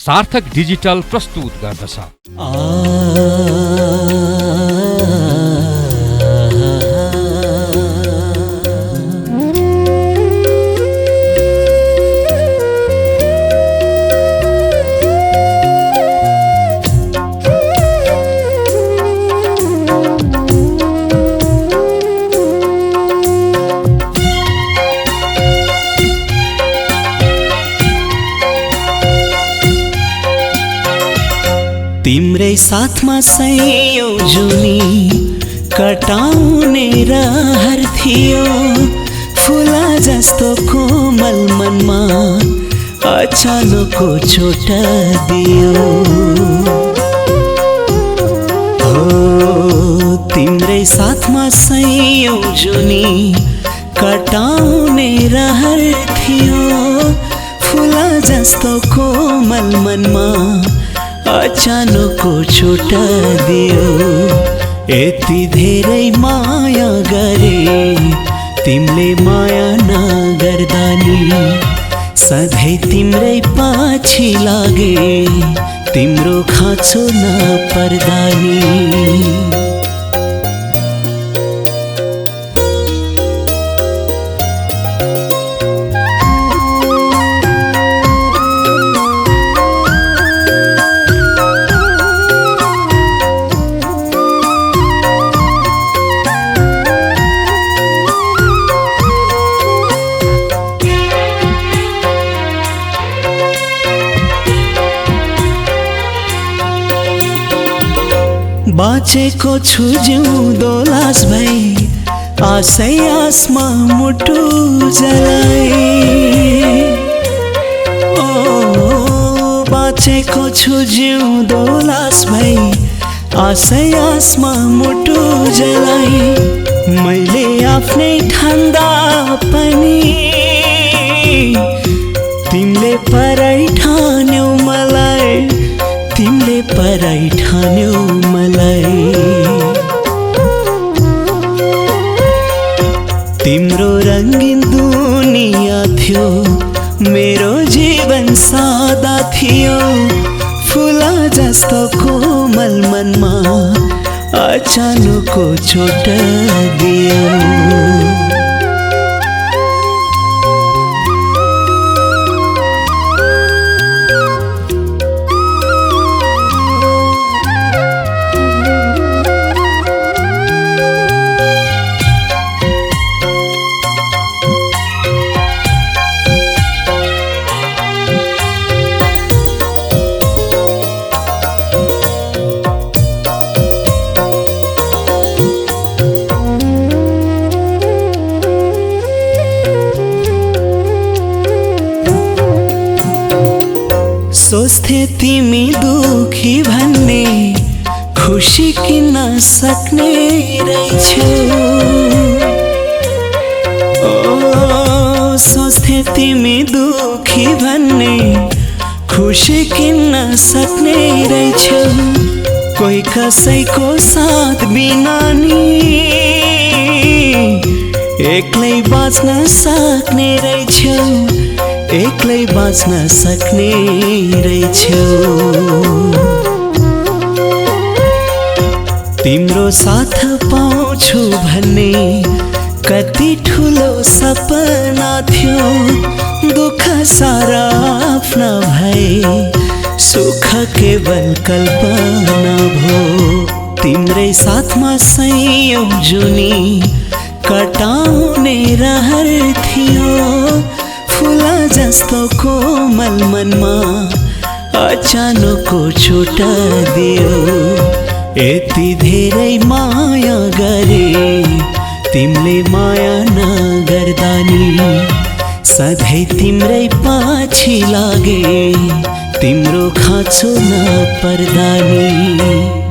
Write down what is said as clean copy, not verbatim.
सार्थक डिजिटल प्रस्तुत गर्दछ। तिम्रै साथमा सयौं जुनी कटाउने रहर थियो, फुला जस्तो कोमल मनमा अचानकको चोट दियो। हो तिम्रै साथमा सयौं जुनी कटाउने रहर थियो, फुला जस्तो कोमल मनमा अचानकको चोट दियो। यति धेरै माया गरे तिमीले माया नगर्दा नि, सधैँ तिम्रै पछि लागे तिम्रो खाँचो नपर्दा नि। बाँचेको छु जिउँदो लास भई, आशै आसमा मुटु जलाई। ओ बाँचेको छु जिउँदो लास भई, आशै आसमा मुटु जलाई। मैले आफ्नै ठान्दा पनि तिमीले पराई ठान्यौ मलाई, तिमीले पराई ठान्यौ मलाई। तिम्रो रंगीन दुनिया थियो, मेरो जीवन सादा थियो, फुला जस्तो कोमल मनमा अचानकको चोट दियो। सोच्थे तिमी दुखी भन्ने, खुशी किन्न सक्ने रहेछौ। ओ सोच्थे तिमी दुखी भन्ने, खुशी किन्न सक्ने रहेछौ। कोही कसैको साथ बिना नि एक्लै बाँच्न सक्ने रहेछौ, एक्लै बाँच्न सक्ने रहेछौ। तिम्रो साथ पाउँछु भन्ने कति ठुलो सपना थियो, दुःख सारा आफ्ना भए सुख केवल कल्पना भो। तिम्रै साथमा सयौं जुनी कटाउने रहर थियो, फुला जस्तो कोमल मनमा अचानकको चोट दियो। यति धेरै माया गरे तिमीले माया नगर्दा नि, सधैँ तिम्रै पछि लागे तिम्रो खाँचो नपर्दा नि।